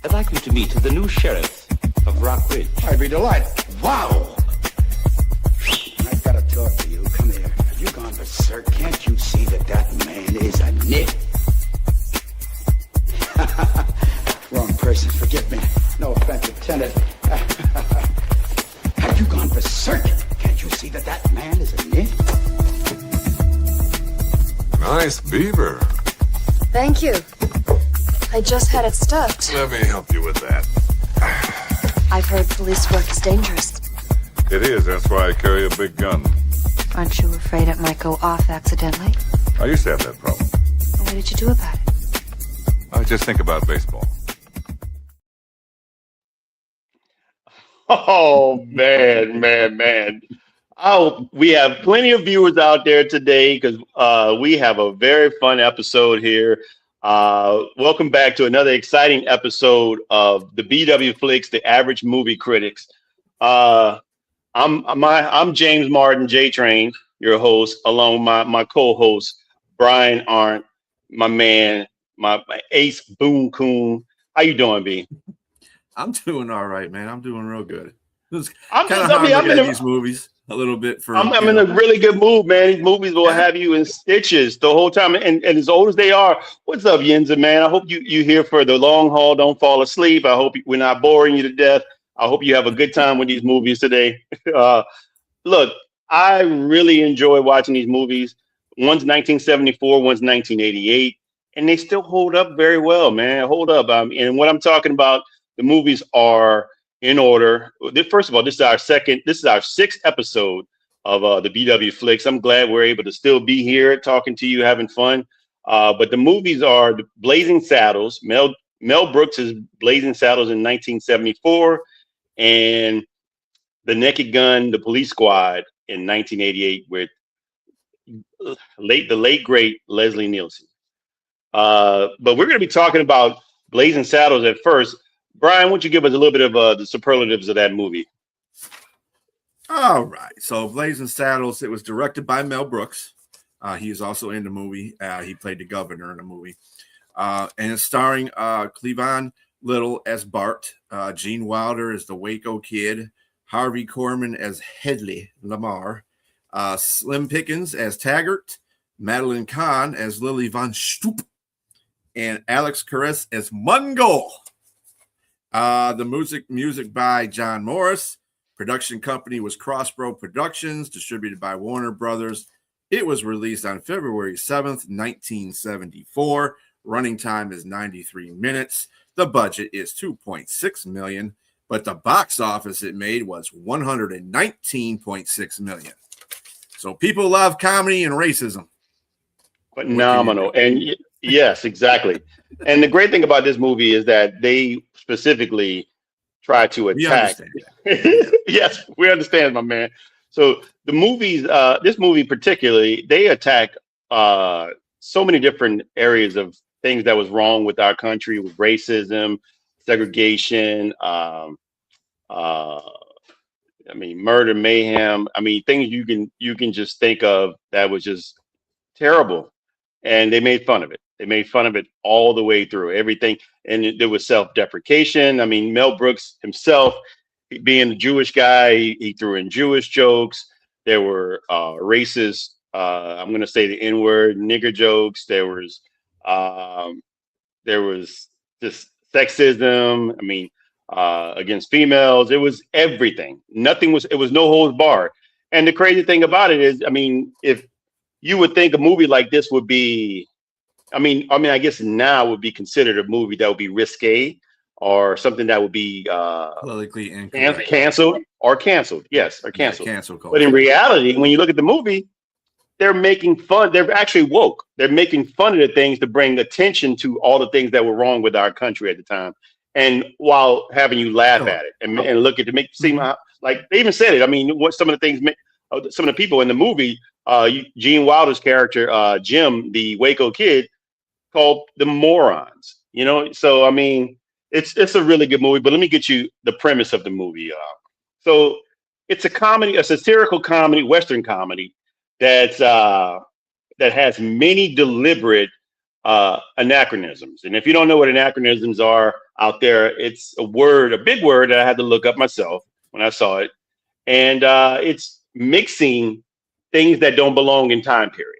I'd like you to meet the new sheriff of Rock Ridge. I'd be delighted. Wow! I've got to talk to you. Come here. Have you gone berserk? Can't you see that that man is a nit? Wrong person. Forgive me. No offense intended. Have you gone berserk? Can't you see that that man is a nit? Nice beaver. Thank you. I just had it stuffed. Let me help you with that. I've heard police work is dangerous. It is. That's why I carry a big gun. Aren't you afraid it might go off accidentally? I used to have that problem. What did you do about it? I just think about baseball. Oh, man. Oh, we have plenty of viewers out there today because we have a very fun episode here. Welcome back to another exciting episode of the BW Flix, the Average Movie Critics. I'm James Martin, J Train, your host, along with my co-host, Brian Arndt, my man, my ace Boom Coon. How you doing, B? I'm doing all right, man. I'm doing real good. I'm in these movies a little bit for. I'm in a really good mood, man. These movies will have you in stitches the whole time, and as old as they are. What's up, Yenza, man? I hope you here for the long haul. Don't fall asleep. I hope we're not boring you to death. I hope you have a good time with these movies today. Look, I really enjoy watching these movies. One's 1974, one's 1988, and they still hold up very well, man. Hold up. And what I'm talking about, the movies are in order. First of all, this is our sixth episode of the BW Flix. I'm glad we're able to still be here talking to you, having fun. But the movies are the Blazing Saddles. Mel Brooks' Blazing Saddles in 1974, and The Naked Gun, The Police Squad in 1988 with the late great Leslie Nielsen. But we're going to be talking about Blazing Saddles at first. Brian, why don't you give us a little bit of the superlatives of that movie? All right. So Blazing Saddles, it was directed by Mel Brooks. He is also in the movie. He played the governor in the movie. And it's starring Cleavon Little as Bart, Gene Wilder as the Waco Kid, Harvey Korman as Hedley Lamar, Slim Pickens as Taggart, Madeline Kahn as Lily Von Stoop, and Alex Caress as Mungo. The music by John Morris. Production company was Crossroad Productions, distributed by Warner Brothers. It was released on February 7th, 1974. Running time is 93 minutes. The budget is $2.6 million, but the box office it made was $119.6 million. So people love comedy and racism. Phenomenal. And yes, exactly. And the great thing about this movie is that they specifically try to attack. Yes, we understand, my man. So the movies, this movie particularly, they attack so many different areas of things that was wrong with our country, with racism, segregation, murder, mayhem. Things you can just think of that was just terrible. And they made fun of it. They made fun of it all the way through everything. And there was self-deprecation. Mel Brooks himself, being a Jewish guy, he threw in Jewish jokes. There were racist, I'm going to say the N-word, nigger jokes. There was just sexism. Against females. It was everything. It was no holds barred. And the crazy thing about it is, if you would think a movie like this would be, I guess now would be considered a movie that would be risque or something that would be politically incorrect. canceled. Yes, or canceled. Yeah, cancel culture. But in reality, when you look at the movie, they're making fun. They're actually woke. They're making fun of the things to bring attention to all the things that were wrong with our country at the time. And while having you laugh at it and look at it to make it seem like they even said it. What some of the things, some of the people in the movie, Gene Wilder's character, Jim, the Waco Kid, called them morons. So it's a really good movie. But let me get you the premise of the movie. So it's a comedy, a satirical comedy, Western comedy that has many deliberate anachronisms. And if you don't know what anachronisms are out there, it's a big word that I had to look up myself when I saw it. And it's mixing things that don't belong in time periods.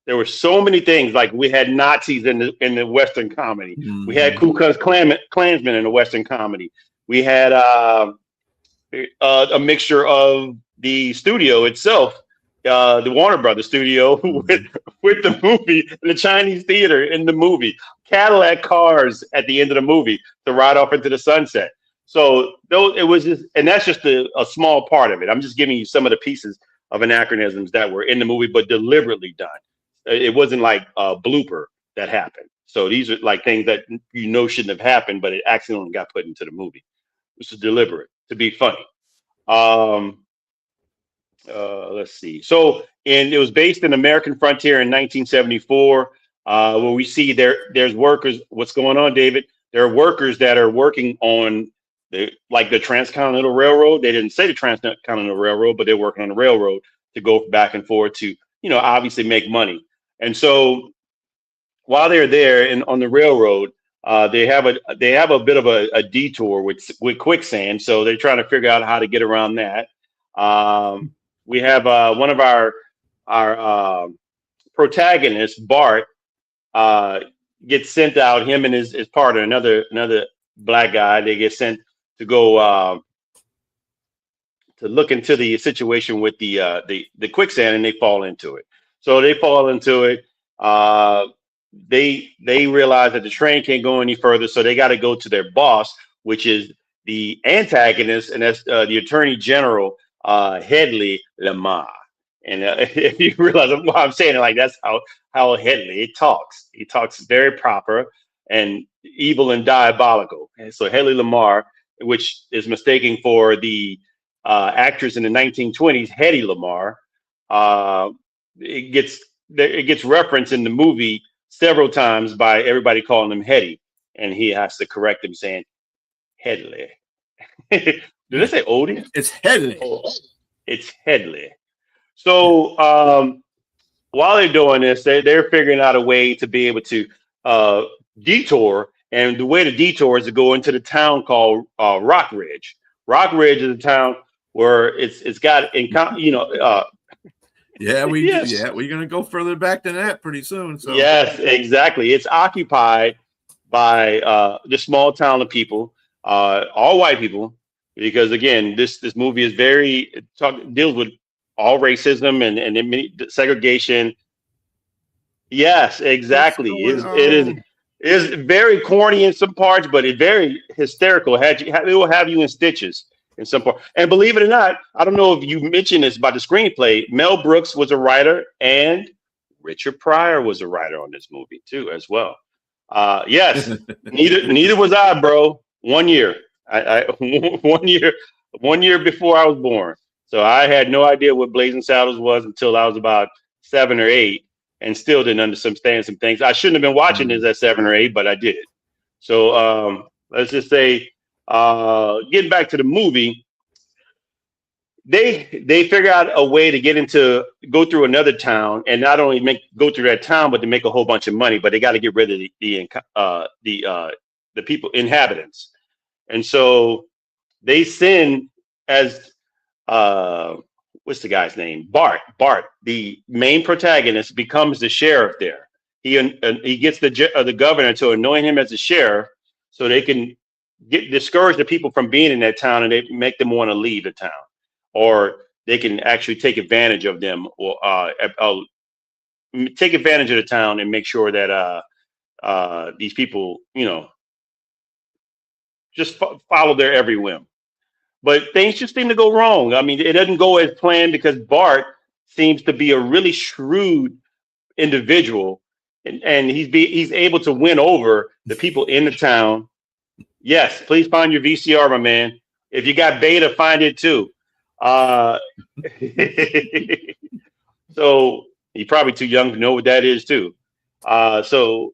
There were so many things, like we had Nazis in the Western comedy. Mm-hmm. We had Ku Klux Klansmen in the Western comedy. We had a mixture of the studio itself, the Warner Brothers studio, with the movie, the Chinese theater in the movie, Cadillac cars at the end of the movie to ride off into the sunset. So it was just, and that's just a small part of it. I'm just giving you some of the pieces of anachronisms that were in the movie, but deliberately done. It wasn't like a blooper that happened. So these are like things that shouldn't have happened, but it accidentally got put into the movie. This is deliberate to be funny. Let's see. So, and it was based in American Frontier in 1974, where we see there's workers. What's going on, David? There are workers that are working on the Transcontinental Railroad. They didn't say the Transcontinental Railroad, but they're working on the railroad to go back and forth to, obviously make money. And so while they're there and on the railroad, they have a bit of a detour with quicksand. So they're trying to figure out how to get around that. We have one of our protagonists, Bart, gets sent out. Him and his partner, another black guy, they get sent to go to look into the situation with the quicksand, and they fall into it. So they fall into it. They realize that the train can't go any further, so they got to go to their boss, which is the antagonist, and that's the Attorney General Hedley Lamar. And if you realize why I'm saying it, like that's how Hedley talks. He talks very proper and evil and diabolical. And so Hedley Lamar, which is mistaken for the actress in the 1920s, Hedy Lamar, it gets referenced in the movie several times by everybody calling him Hetty, and he has to correct him saying Hedley. Did I say Odie? It's Hedley. Oh, it's Hedley. So while they're doing this, they're figuring out a way to be able to detour, and the way to detour is to go into the town called Rock Ridge. Rock Ridge is a town where it's got we're gonna go further back than that pretty soon. So yes, exactly. It's occupied by the small town of people, all white people, because again, this movie is deals with all racism and segregation. Yes, exactly. It is very corny in some parts, but it's very hysterical. It will have you in stitches in some part. And believe it or not, I don't know if you mentioned this about the screenplay. Mel Brooks was a writer, and Richard Pryor was a writer on this movie too, as well. Yes, neither was I, bro. 1 year. I 1 year before I was born. So I had no idea what Blazing Saddles was until I was about 7 or 8, and still didn't understand some things. I shouldn't have been watching this at 7 or 8, but I did. So let's just say, getting back to the movie, they figure out a way to go through another town, and not only go through that town, but to make a whole bunch of money. But they got to get rid of the people, inhabitants, and so they send as what's the guy's name? Bart, the main protagonist, becomes the sheriff there. He gets the governor to anoint him as the sheriff, so they can discourage the people from being in that town, and they make them want to leave the town, or they can actually take advantage of them, or take advantage of the town and make sure that these people, just follow their every whim. But things just seem to go wrong. I mean, it doesn't go as planned because Bart seems to be a really shrewd individual, and he's able to win over the people in the town. Yes, please find your VCR, my man. If you got beta, find it too. So you're probably too young to know what that is too. So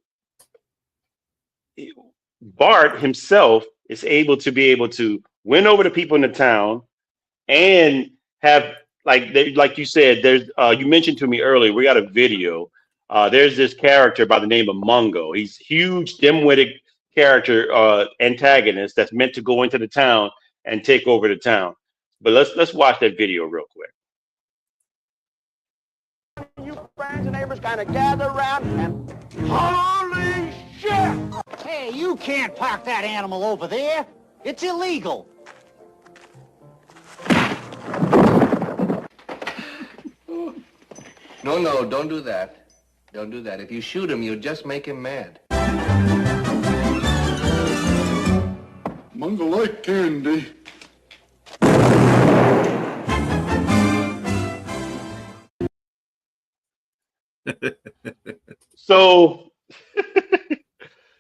Bart himself is able to win over the people in the town, and have like you said. There's you mentioned to me earlier. We got a video there's this character by the name of Mungo. He's huge, dim-witted character, antagonist that's meant to go into the town and take over the town. But let's watch that video real quick. You friends and neighbors kind of gather around and holy shit! Hey, you can't park that animal over there. It's illegal. No, don't do that. Don't do that. If you shoot him, you'll just make him mad. Mungo like candy. So,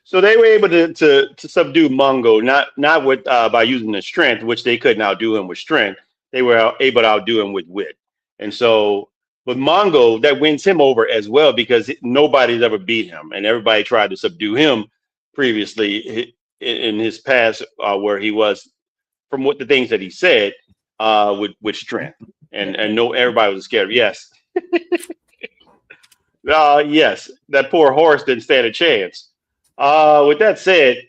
so they were able to subdue Mungo, not with by using the strength, which they couldn't outdo him with strength. They were able to outdo him with wit. And so, but Mungo, that wins him over as well because nobody's ever beat him, and everybody tried to subdue him previously in his past, where he was, from what the things that he said, with strength, and no, everybody was scared. Yes. Yes, that poor horse didn't stand a chance. With that said,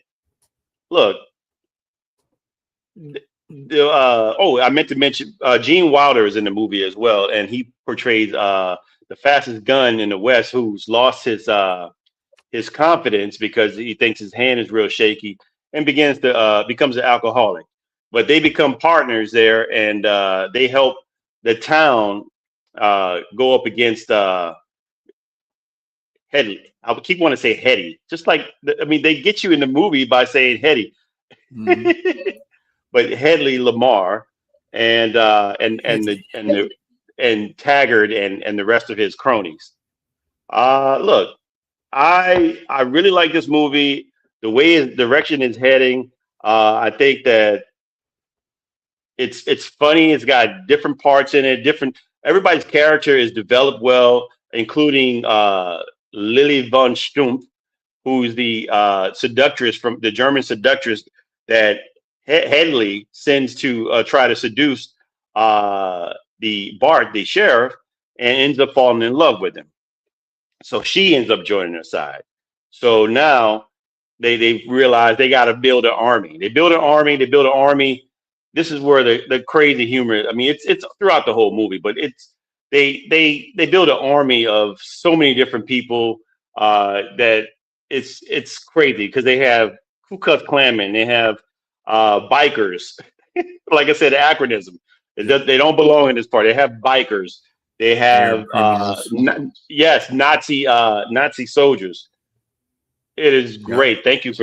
look, I meant to mention Gene Wilder is in the movie as well, and he portrays the fastest gun in the West who's lost his confidence because he thinks his hand is real shaky and becomes an alcoholic. But they become partners there, and they help the town go up against Headley. I would keep wanting to say Hetty, just like they get you in the movie by saying Hetty, but Headley Lamar and Taggart and the rest of his cronies. Look, I really like this movie. The way his direction is heading, I think that it's funny. It's got different parts in it. Everybody's character is developed well, including Lily von Stumpf, who's the seductress from the German seductress that Headley sends to try to seduce the Bart, the sheriff, and ends up falling in love with him. So she ends up joining their side. So now they realize they got to build an army. They build an army. This is where the crazy humor. It's throughout the whole movie, but they build an army of so many different people that it's crazy because they have Ku Klux Klanmen, they have bikers. Like I said, the acronym. They don't belong in this part. They have bikers. They have Nazi soldiers. It is great. Thank you.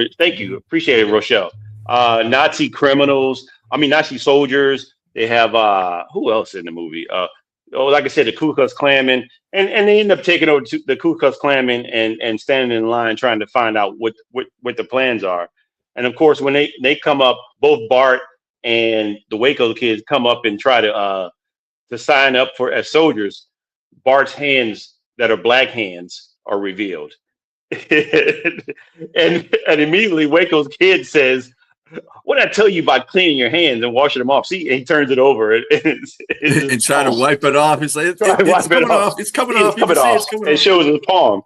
Appreciate it, Rochelle. Nazi criminals. Nazi soldiers. They have who else in the movie? Like I said, the Ku Klux Klanmen, and they end up taking over to the Ku Klux Klanmen and standing in line trying to find out what the plans are. And of course, when they come up, both Bart and the Waco kids come up and try to sign up as soldiers. Bart's hands that are black hands are revealed, and immediately Waco's kid says, "What did I tell you about cleaning your hands and washing them off?" See, and he turns it over and trying to wipe it off. He's like, it's coming off. It's coming off. It shows his palm.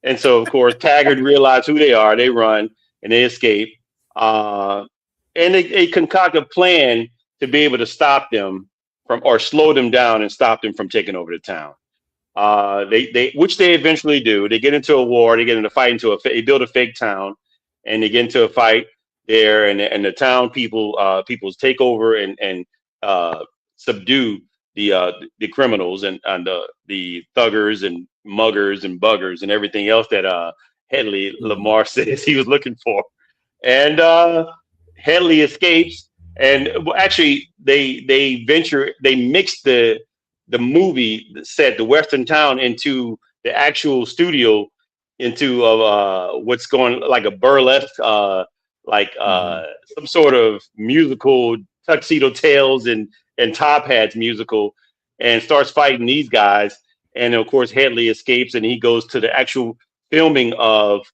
And so, of course, Taggart realizes who they are. They run and they escape. And they concoct a plan to be able to stop them or slow them down and stop them from taking over the town. Which they eventually do. They get into a war. They get into a fight. They build a fake town, and they get into a fight there, and the town people take over and subdue the criminals and the thuggers and muggers and buggers and everything else that Headley Lamar says he was looking for. And Headley escapes, and actually they mix the movie set, the Western town, into the actual studio, into what's going like a burlesque, some sort of musical, Tuxedo Tales and Top Hats musical, and starts fighting these guys. And of course, Headley escapes, and he goes to the actual filming of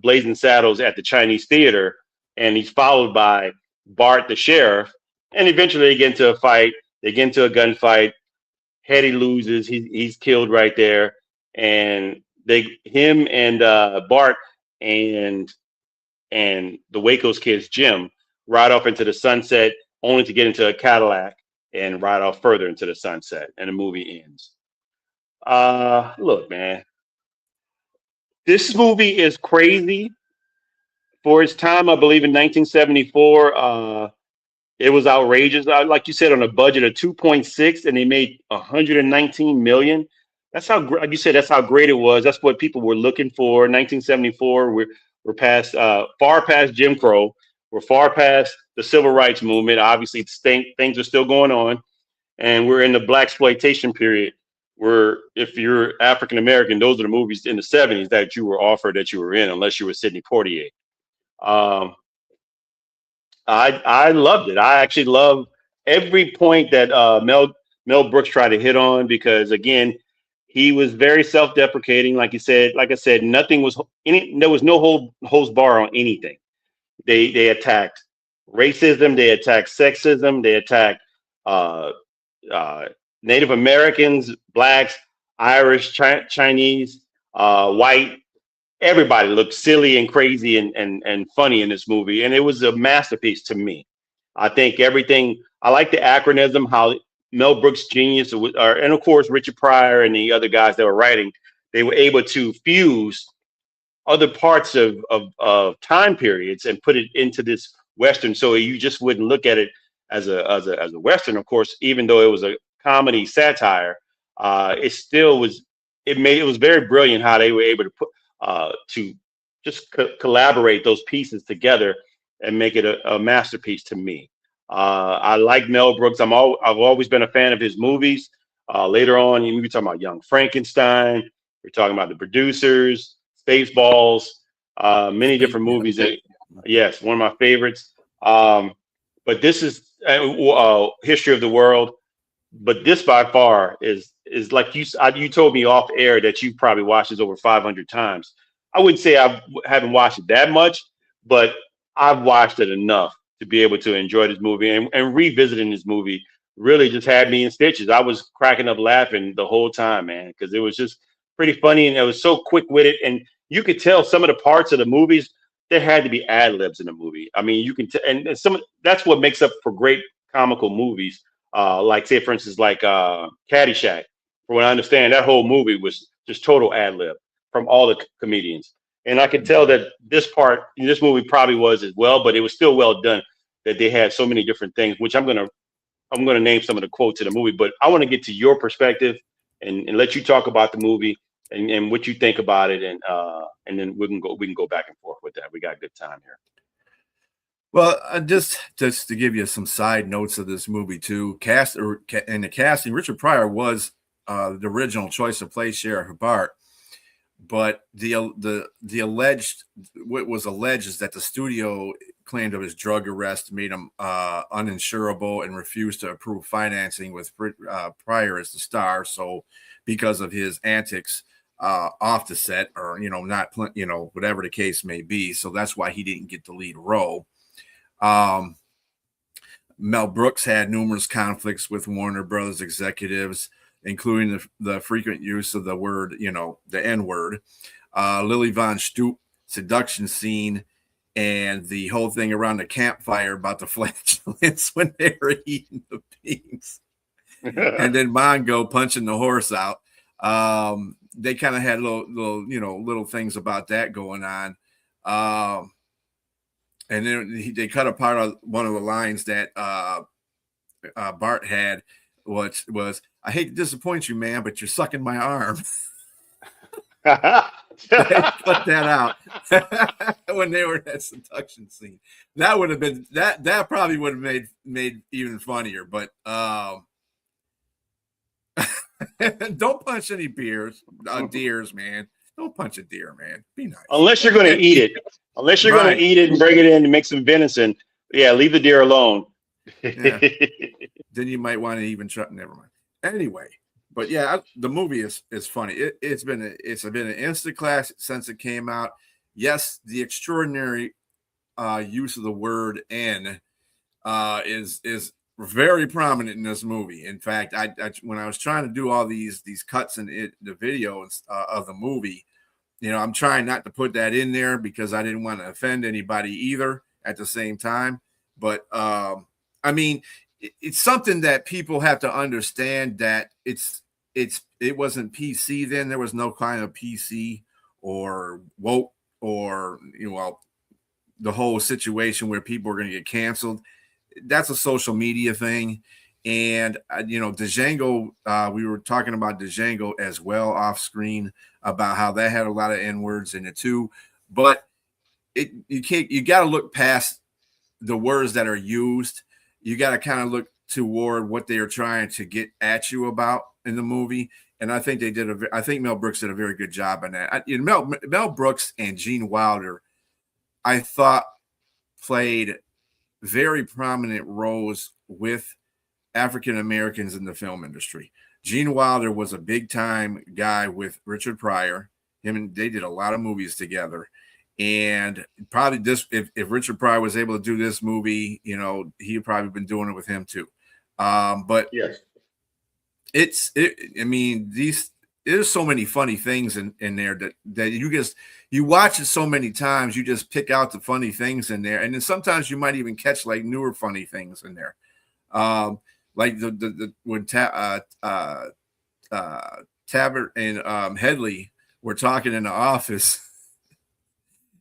Blazing Saddles at the Chinese Theater, and he's followed by Bart the sheriff, and eventually they get into a fight. They get into a gunfight, Hetty loses. He's killed right there, and him and Bart and the Waco's kids, Jim, ride off into the sunset, only to get into a Cadillac and ride off further into the sunset, and the movie ends. Look, man, this movie is crazy for its time. I believe in 1974. It was outrageous. Like you said, on a budget of 2.6, and they made 119 million. That's how, like you said, that's how great it was. That's what people were looking for. 1974. We're past, far past Jim Crow. We're far past the civil rights movement. Obviously, things are still going on, and we're in the black exploitation period. Where if you're African American, those are the movies in the 70s that you were offered that you were in, unless you were Sidney Poitier. Um, I loved it. I actually love every point that Mel Brooks tried to hit on, because again, he was very self-deprecating. Like I said, nothing was there was no holds bar on anything. They attacked racism, they attacked sexism, they attacked uh, uh, Native Americans, blacks, Irish, Chinese, white. Everybody looked silly and crazy and funny in this movie, and it was a masterpiece to me. I think everything. I like the acronym, how Mel Brooks' genius, and of course Richard Pryor and the other guys that were writing, they were able to fuse other parts of time periods and put it into this Western, so you just wouldn't look at it as a Western. Of course, even though it was a comedy satire, it still was. It was very brilliant how they were able to put to just collaborate those pieces together and make it a masterpiece to me. I like Mel Brooks. I've always been a fan of his movies. Later on, you be talking about Young Frankenstein. We're talking about The Producers, Spaceballs, different movies. Yes, one of my favorites. But this is History of the World. But this by far is like you told me off air that you probably watched this over 500 times. I wouldn't say I haven't watched it that much, but I've watched it enough to be able to enjoy this movie, and revisiting this movie really just had me in stitches. I was cracking up laughing the whole time, man, because it was just pretty funny, and it was so quick witted, and you could tell some of the parts of the movies there had to be ad libs in the movie. I mean, you can and that's what makes up for great comical movies. Like say for instance, like Caddyshack. From what I understand, that whole movie was just total ad lib from all the comedians, and I could tell that this movie probably was as well, but it was still well done. That they had so many different things, which I'm gonna name some of the quotes in the movie, but I want to get to your perspective and let you talk about the movie and what you think about it, and then we can go back and forth with that. We got a good time here. Well, just to give you some side notes of this movie too, in the casting, Richard Pryor was the original choice to play Sheriff Bart, but the alleged what was alleged is that the studio claimed of his drug arrest made him uninsurable and refused to approve financing with Pryor as the star. So because of his antics off the set, or not whatever the case may be, so that's why he didn't get the lead role. Mel Brooks had numerous conflicts with Warner Brothers executives, including the frequent use of the word, the N-word, Lily Von Stoop seduction scene, and the whole thing around the campfire about the flatulence when they were eating the beans, and then Mongo punching the horse out. They kind of had little things about that going on. And then they cut apart one of the lines that Bart had, which was, "I hate to disappoint you, man, but you're sucking my arm." They cut that out when they were in that seduction scene. That would have been that probably would have made even funnier. But don't punch any deers, man. Don't punch a deer, man. Be nice. Unless you're going to eat it. Unless you're going to eat it and bring it in and make some venison. Yeah, leave the deer alone. Yeah. Then you might want to even try. Never mind. Anyway, but yeah, the movie is funny. It's been an instant classic since it came out. Yes, the extraordinary use of the word "N" is very prominent in this movie. In fact, I when I was trying to do all these cuts in the videos of the movie, you know, I'm trying not to put that in there because I didn't want to offend anybody either at the same time. But I mean, it's something that people have to understand that it wasn't PC then. There was no kind of PC or woke or, you know, the whole situation where people are going to get canceled. That's a social media thing. And, you know, Django, we were talking about Django as well off screen about how that had a lot of N-words in it too. But you got to look past the words that are used. You got to kind of look toward what they are trying to get at you about in the movie. And I think I think Mel Brooks did a very good job on that. Mel Brooks and Gene Wilder, I thought, played very prominent roles with African Americans in the film industry. Gene Wilder was a big time guy with Richard Pryor. They did a lot of movies together. And probably if Richard Pryor was able to do this movie, you know, he'd probably been doing it with him too. But yes, I mean, there's so many funny things in there that you watch it so many times, you just pick out the funny things in there. And then sometimes you might even catch like newer funny things in there. Like when Tabbert and Headley were talking in the office,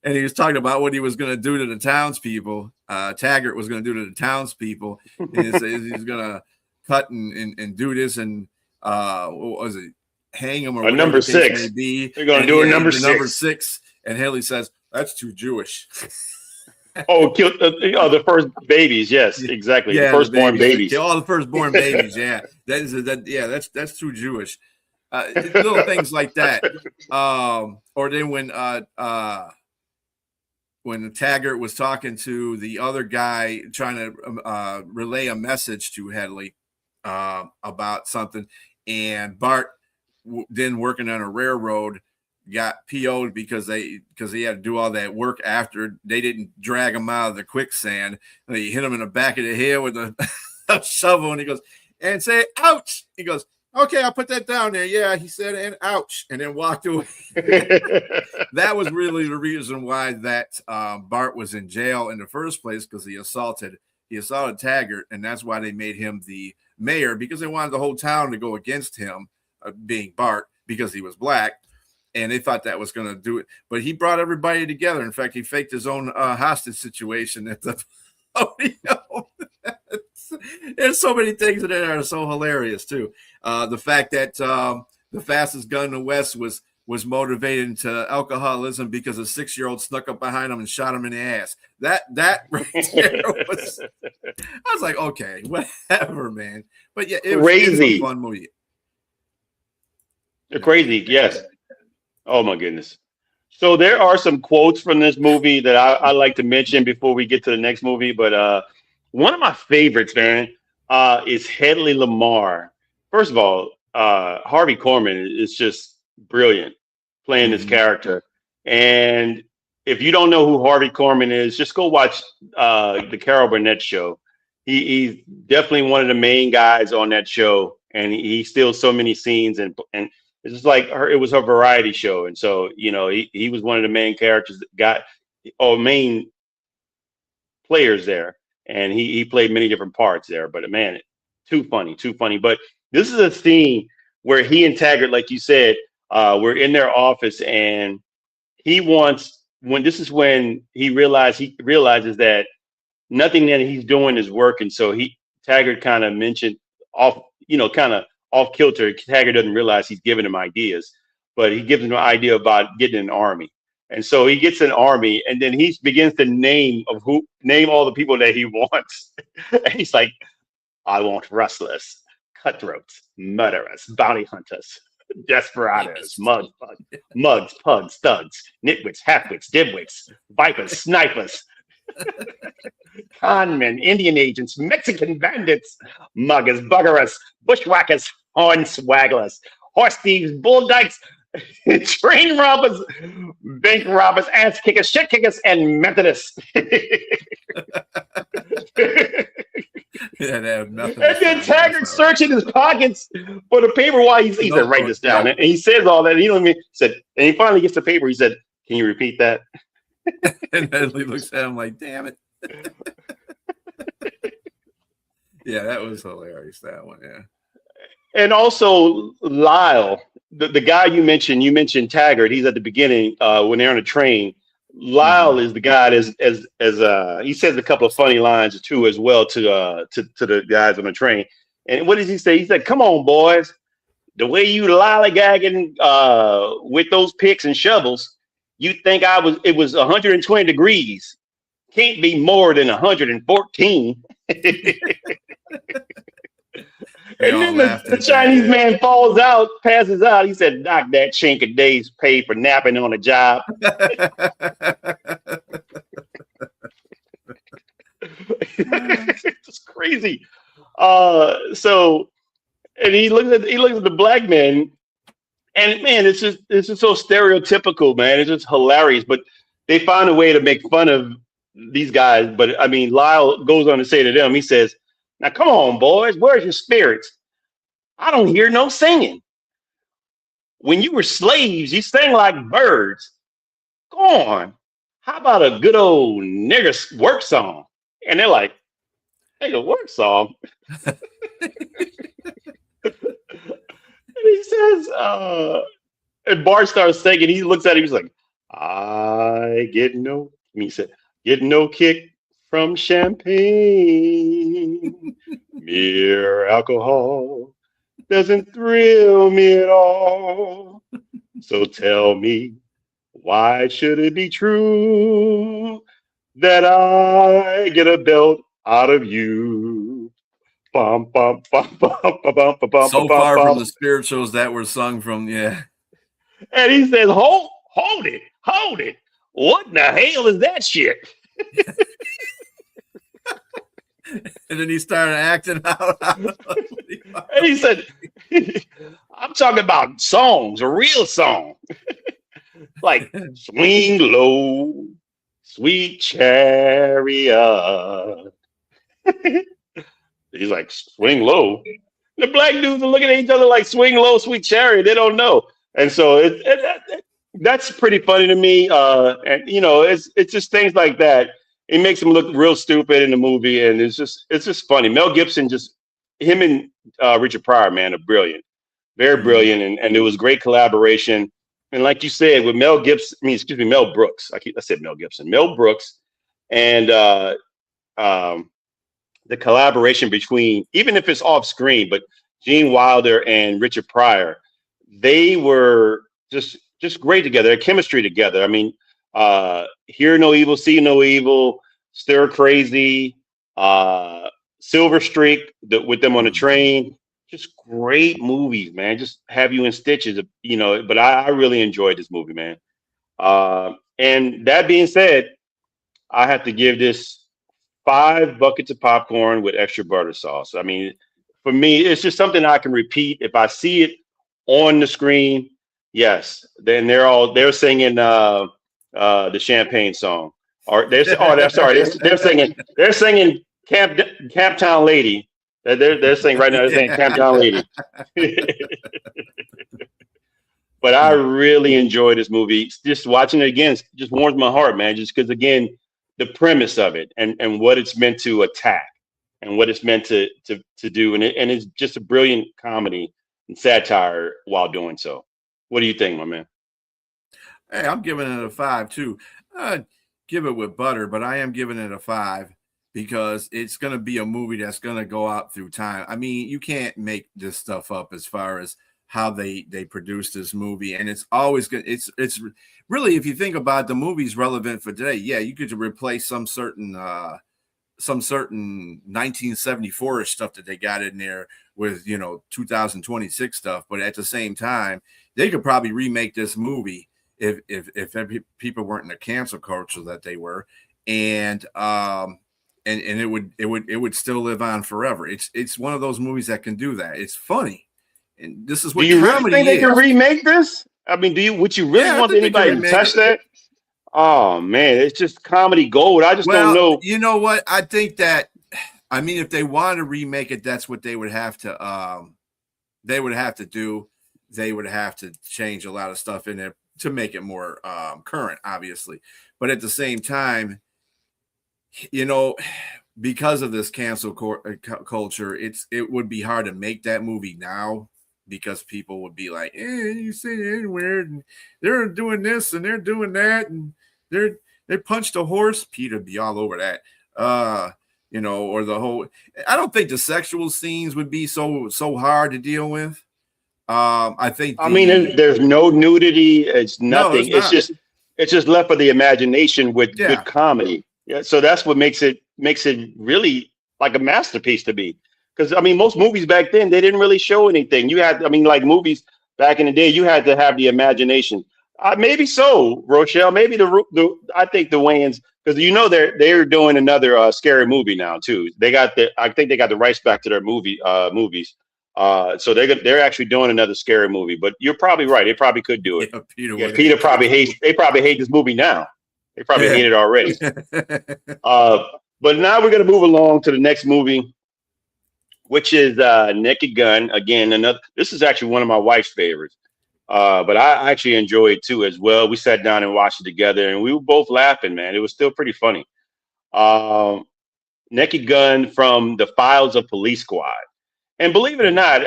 and he was talking about what he was going to do to the townspeople. Taggart was going to do to the townspeople. And he's going to cut and do this and what was it? Hang him or number 6. They're going to do a number 6. Number 6, and Haley says that's too Jewish. Kill the first babies. Yes, exactly. Yeah, the firstborn babies. Kill all the firstborn babies. Yeah, that's too Jewish. Little things like that. Or then when Taggart was talking to the other guy trying to relay a message to Headley about something, and Bart, then working on a railroad, got PO'd because he had to do all that work after they didn't drag him out of the quicksand. And they hit him in the back of the head with a shovel, and he goes, and say, ouch. He goes, okay, I'll put that down there. Yeah, he said, and ouch, and then walked away. That was really the reason why that Bart was in jail in the first place, because he assaulted Taggart, and that's why they made him the mayor, because they wanted the whole town to go against him, being Bart, because he was black. And they thought that was going to do it. But he brought everybody together. In fact, he faked his own hostage situation at the podium. There's so many things that are so hilarious, too. The fact that the fastest gun in the West was motivated into alcoholism because a 6-year-old snuck up behind him and shot him in the ass. That right there was – I was like, okay, whatever, man. But, yeah, it was a fun movie. Crazy, yes. Oh my goodness. So there are some quotes from this movie that I like to mention before we get to the next movie. But one of my favorites, man, is Hedley Lamar. First of all, Harvey Korman is just brilliant playing this character. And if you don't know who Harvey Korman is, just go watch the Carol Burnett show. He's definitely one of the main guys on that show, and he steals so many scenes and it's just like it was her variety show. And so, you know, he was one of the main characters that main players there. And he played many different parts there. But man, too funny. But this is a scene where he and Taggart, like you said, were in their office, and when he realizes that nothing that he's doing is working. So Taggart kind of mentioned off kilter. Taggart doesn't realize he's giving him ideas, but he gives him an idea about getting an army. And so he gets an army, and then he begins to name all the people that he wants. And he's like, I want rustlers, cutthroats, murderers, bounty hunters, desperados, mugs, pugs, thugs, nitwits, halfwits, dimwits, vipers, snipers, conmen, Indian agents, Mexican bandits, muggers, buggerers, bushwhackers, hornswagglers, horse thieves, bull dykes, train robbers, bank robbers, ass kickers, shit kickers, and Methodists. Yeah, they have nothing. And then Taggart searching his pockets for the paper while he said, write this down. And he says all that. And he said, and he finally gets the paper. He said, can you repeat that? And then he looks at him like, damn it. Yeah, that was hilarious, that one, yeah. And also Lyle, the guy you mentioned Taggart. He's at the beginning when they're on the train. Lyle is the guy as he says a couple of funny lines too as well to the guys on the train. And what does he say? He said, "Come on, boys, the way you lollygagging with those picks and shovels, you think it was 120 degrees. Can't be more than 114." And then the Chinese man falls out, passes out. He said, "Knock that chink a day's pay for napping on the job." It's crazy. So, and he looks at the black men, and man, it's just so stereotypical, man. It's just hilarious. But they find a way to make fun of these guys. But I mean, Lyle goes on to say to them, he says, "Now, come on, boys, where's your spirits? I don't hear no singing. When you were slaves, you sang like birds. Go on. How about a good old nigger work song?" And they're like, "Nigga work song?" And he says, and Bart starts singing. He looks at him, he's like, he said, "Get no kick from champagne. Mere alcohol doesn't thrill me at all. So tell me, why should it be true that I get a belt out of you?" Bum, bum, bum, bum, bum, bum, bum, so bum, far bum. from the spirituals that were sung from, yeah. And he says, hold it. What in the hell is that shit? And then he started acting out. And he said, "I'm talking about songs, a real song. Like Swing Low, Sweet Chariot." He's like, "Swing low." The black dudes are looking at each other like, "Swing low, sweet chariot." They don't know. And so that's pretty funny to me. And you know, it's just things like that. It makes him look real stupid in the movie, and it's just funny. Mel Gibson, him and Richard Pryor, man, are brilliant, very brilliant, and it was great collaboration. And like you said, with Mel Brooks. I said Mel Gibson, Mel Brooks, and the collaboration between, even if it's off screen, but Gene Wilder and Richard Pryor, they were just great together. Their chemistry together. I mean, Hear No Evil, See No Evil, Stir Crazy, Silver Streak, with them on the train. Just great movies, man. Just have you in stitches, you know. But I really enjoyed this movie, man. And that being said, I have to give this 5 buckets of popcorn with extra butter sauce. I mean, for me, it's just something I can repeat. If I see it on the screen, yes, then they're singing the Champagne song. Or they're singing Camptown Lady. They're saying right now, they're saying Camptown Lady. But I really enjoy this movie. Just watching it again just warms my heart, man. Just because, again, the premise of it and what it's meant to attack and what it's meant to do. And it's just a brilliant comedy and satire while doing so. What do you think, my man? Hey, I'm giving it a 5 too. Give it with butter, but I am giving it a 5 because it's going to be a movie that's going to go out through time. I mean, you can't make this stuff up as far as how they produced this movie, and it's always good. It's really, if you think about it, the movie's relevant for today. Yeah, you could replace some certain 1974-ish stuff that they got in there with 2026 stuff, but at the same time, they could probably remake this movie if people weren't in the cancel culture that they were, and it would still live on forever. It's one of those movies that can do that. It's funny. And this is what do you really comedy think they is. can remake this? I mean, would you really want anybody to touch that? Oh man, it's just comedy gold. I just don't know. You know what? I think that I mean, if they wanted to remake it, that's what they would have to. They would have to do. They would have to change a lot of stuff in it to make it more current, obviously. But at the same time, you know, because of this cancel culture, it would be hard to make that movie now because people would be like, you say anywhere, and they're doing this and they're doing that, and they punched a horse. Peter would be all over that. You know, or the whole. I don't think the sexual scenes would be so hard to deal with. I think. I mean, there's no nudity. It's nothing. No, it's just left for the imagination with good comedy. Yeah, so that's what makes it really like a masterpiece to me. Because I mean, most movies back then they didn't really show anything. You had, I mean, like movies back in the day, you had to have the imagination. Maybe so, Rochelle. Maybe I think the Wayans, because you know they're doing another scary movie now too. I think they got the rights back to their movies. So they're actually doing another scary movie. But you're probably right. They probably could do it. Peter probably hates. They probably hate this movie now. They probably hate it already. But now we're gonna move along to the next movie, which is Naked Gun. Again, this is actually one of my wife's favorites. But I actually enjoyed it too as well. We sat down and watched it together, and we were both laughing, man. It was still pretty funny. Naked Gun from the Files of Police Squad. And believe it or not,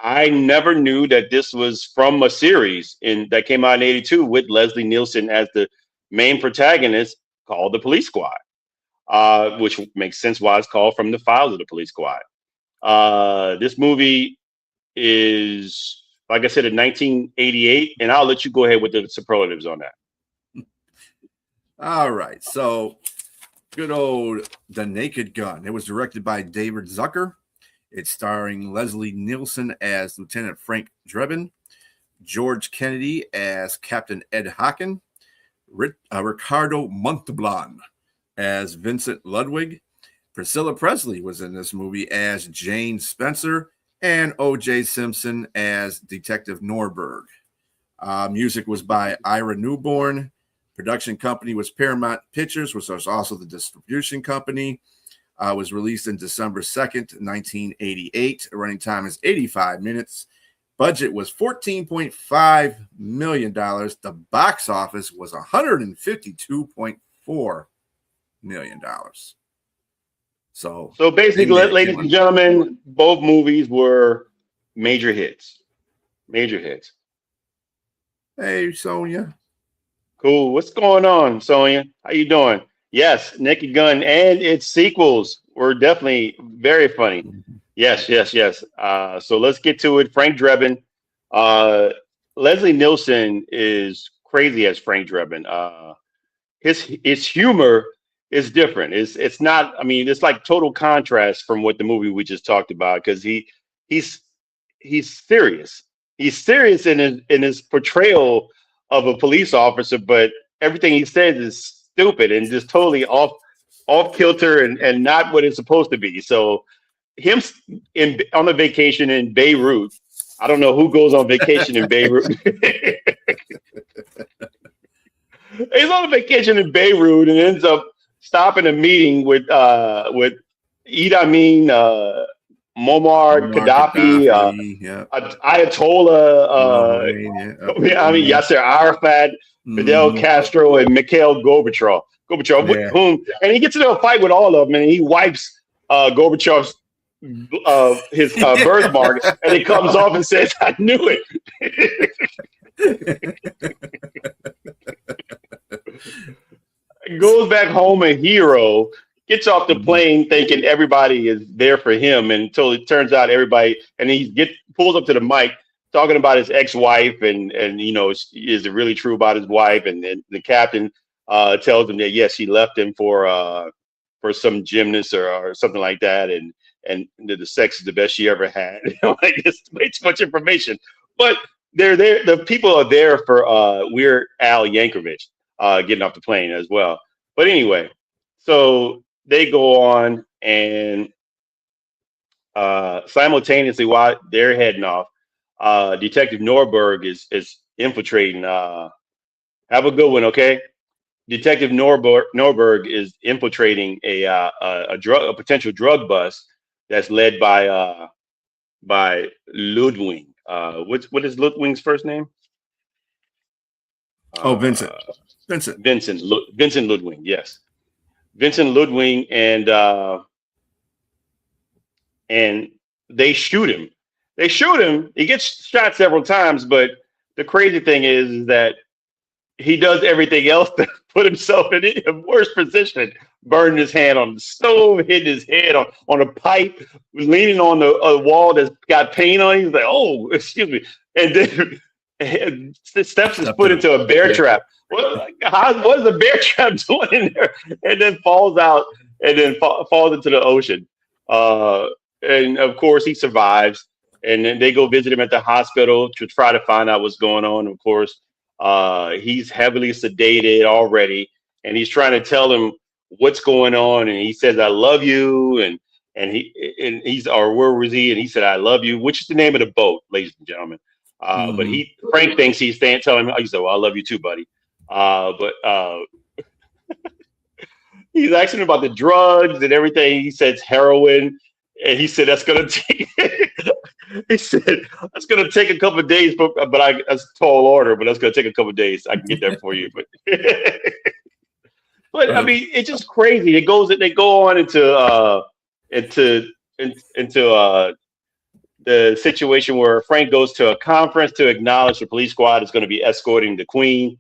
I never knew that this was from a series that came out in '82 with Leslie Nielsen as the main protagonist, called The Police Squad, which makes sense why it's called From the Files of the Police Squad. This movie is, like I said, in 1988, and I'll let you go ahead with the superlatives on that. All right. So good old The Naked Gun. It was directed by David Zucker. It's starring Leslie Nielsen as Lieutenant Frank Drebin, George Kennedy as Captain Ed Hocken, Ricardo Montalban as Vincent Ludwig. Priscilla Presley was in this movie as Jane Spencer, and O.J. Simpson as Detective Norberg. Music was by Ira Newborn. Production company was Paramount Pictures, which was also the distribution company. Was released in December 2nd, 1988. Running time is 85 minutes. Budget was $14.5 million. The box office was $152.4 million. So basically, ladies and gentlemen, both movies were major hits. Major hits. Hey, Sonia. Cool. What's going on, Sonia? How you doing? Yes, Naked Gun and its sequels were definitely very funny. Yes. So let's get to it. Frank Drebin. Leslie Nielsen is crazy as Frank Drebin. His humor is different. It's not. I mean, it's like total contrast from what the movie we just talked about, because he's serious. He's serious in his portrayal of a police officer, but everything he says is stupid and just totally off kilter and not what it's supposed to be. So him on a vacation in Beirut. I don't know who goes on vacation in Beirut. He's on a vacation in Beirut and ends up stopping a meeting with Idi Amin, Muammar Gaddafi, Ayatollah, Yasser Arafat, Fidel Castro, and Mikhail Gorbachev. With whom, and he gets into a fight with all of them, and he wipes Gorbachev's his birthmark, and he comes off and says, "I knew it." Goes back home a hero, gets off the plane thinking everybody is there for him, until it turns out everybody, and he pulls up to the mic talking about his ex-wife, and you know, is it really true about his wife? And the captain tells him that yes, he left him for some gymnast or something like that, and the sex is the best she ever had. Like, it's way too much information, but they're there. The people are there for Weird Al Yankovic getting off the plane as well. But anyway, so they go on, and simultaneously while they're heading off, Detective Norberg is infiltrating. Have a good one, okay? Detective Norberg is infiltrating a potential drug bust that's led by Ludwig. What is Ludwig's first name? Vincent. Vincent Ludwig. Yes, Vincent Ludwig, and they shoot him. He gets shot several times, but the crazy thing is that he does everything else to put himself in a worse position, burning his hand on the stove, hitting his head on a pipe, leaning on a wall that's got paint on it. He's like, oh, excuse me. And then steps is put into a bear trap. What is a bear trap doing in there? And then falls out and then falls into the ocean. And of course, he survives. And then they go visit him at the hospital to try to find out what's going on. Of course, he's heavily sedated already, and he's trying to tell him what's going on. And he says, "I love you," and he's, or where was he? And he said, "I love you," which is the name of the boat, ladies and gentlemen. But Frank thinks he's telling him, he said, "Well, I love you too, buddy." But he's asking about the drugs and everything. He says heroin, and he said that's gonna take. He said that's gonna take a couple of days, but that's a tall order. But that's gonna take a couple of days. I can get that for you. But I mean, it's just crazy. They go on into the situation where Frank goes to a conference to acknowledge the police squad is going to be escorting the Queen.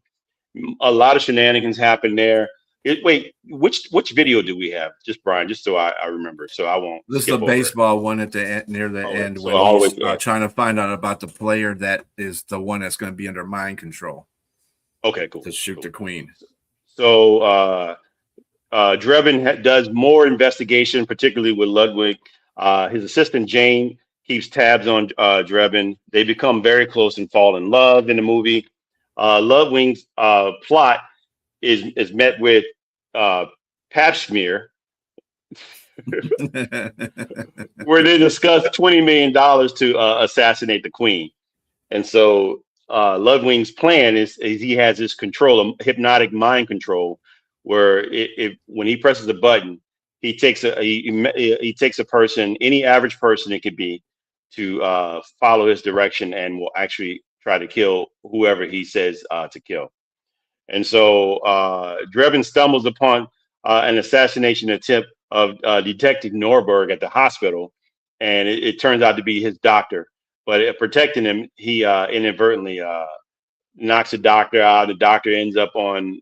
A lot of shenanigans happen there. Wait, which video do we have? Just Brian, just so I remember, so I won't. This is the baseball one at the end, near the end, when he's trying to find out about the player that is the one that's going to be under mind control. Okay, cool. To shoot the Queen. So Drebin does more investigation, particularly with Ludwig. His assistant Jane keeps tabs on Drebin. They become very close and fall in love in the movie. Ludwig's plot is met with pap smear, where they discuss $20 million to assassinate the Queen. And so Ludwig's plan is he has this control, hypnotic mind control, where when he presses a button, he takes a person, any average person it could be, to follow his direction and will actually try to kill whoever he says to kill. And so Drebin stumbles upon an assassination attempt of Detective Norberg at the hospital, and it turns out to be his doctor. But protecting him, he inadvertently knocks the doctor out. The doctor ends up on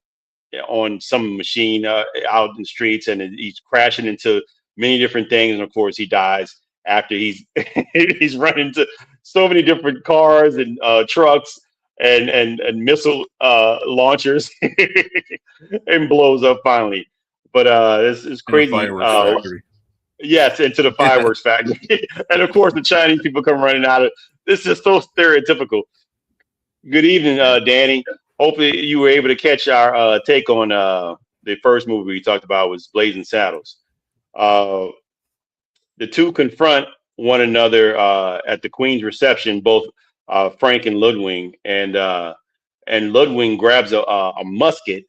some machine out in the streets, and he's crashing into many different things. And of course, he dies after he's run into so many different cars and trucks and missile launchers and blows up finally. But it's crazy. Yes, into the fireworks factory. And of course, the Chinese people come running out of this. Is so stereotypical. Good evening, Danny. Hopefully you were able to catch our take on the first movie we talked about was Blazing Saddles. The two confront one another at the Queen's reception, both Frank and Ludwig, and Ludwig grabs a musket.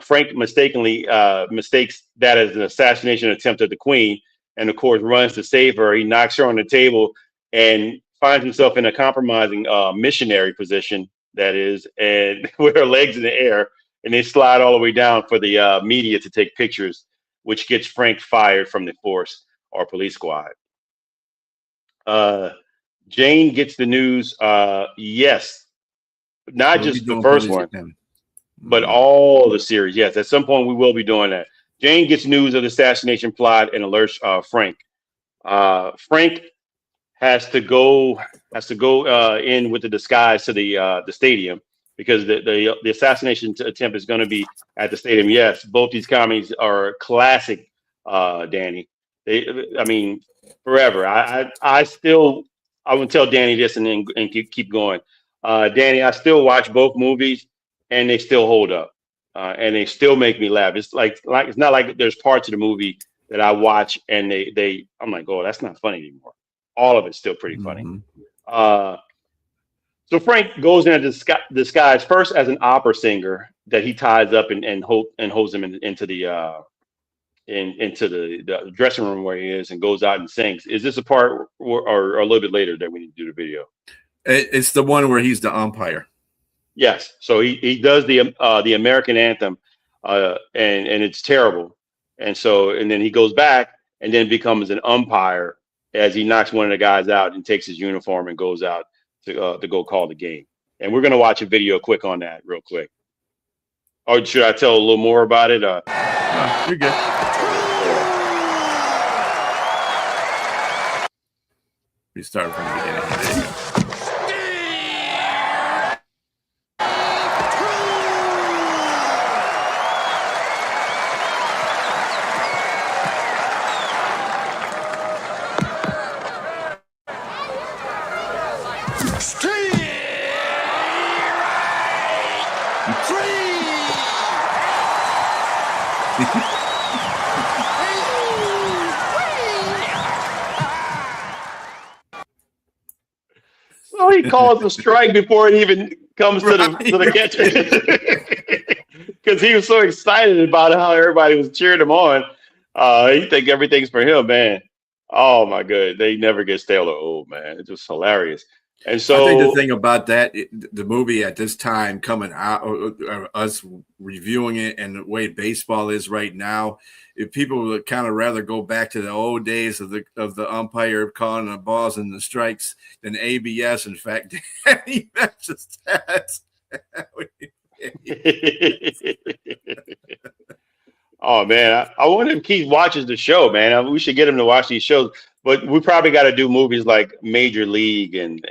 Frank mistakenly mistakes that as an assassination attempt at the Queen, and of course runs to save her. He knocks her on the table and finds himself in a compromising missionary position, that is, and with her legs in the air, and they slide all the way down for the media to take pictures, which gets Frank fired from the force or police squad. Jane gets the news. Yes, not just the first one, but all the series. Yes, at some point we will be doing that. Jane gets news of the assassination plot and alerts Frank. Frank has to go in with the disguise to the stadium, because the assassination attempt is going to be at the stadium. Yes, both these comedies are classic, Danny. I mean, forever. I would tell Danny this and keep going. Danny, I still watch both movies and they still hold up, and they still make me laugh. It's like it's not like there's parts of the movie that I watch and I'm like, oh, that's not funny anymore. All of it's still pretty funny. So Frank goes into disguise first as an opera singer that he ties up and holds him into the into the dressing room where he is and goes out and sings. Is this a part or a little bit later that we need to do the video? It's the one where he's the umpire. Yes. So he does the American anthem, and it's terrible. And then he goes back and then becomes an umpire as he knocks one of the guys out and takes his uniform and goes out to go call the game. And we're gonna watch a video quick on that real quick. Or should I tell a little more about it? No, you're good. We start from the beginning of the video. So he calls a strike before it even comes to the catcher, because he was so excited about how everybody was cheering him on. He think everything's for him, man. Oh my god, they never get stale or old, man. It's just hilarious. And so I think the thing about that, the movie at this time coming out, or us reviewing it, and the way baseball is right now, if people would kind of rather go back to the old days of the umpire calling the balls and the strikes than ABS. In fact, that's just that. Oh man, I wonder if Keith watches the show, man. We should get him to watch these shows. But we probably got to do movies like Major League and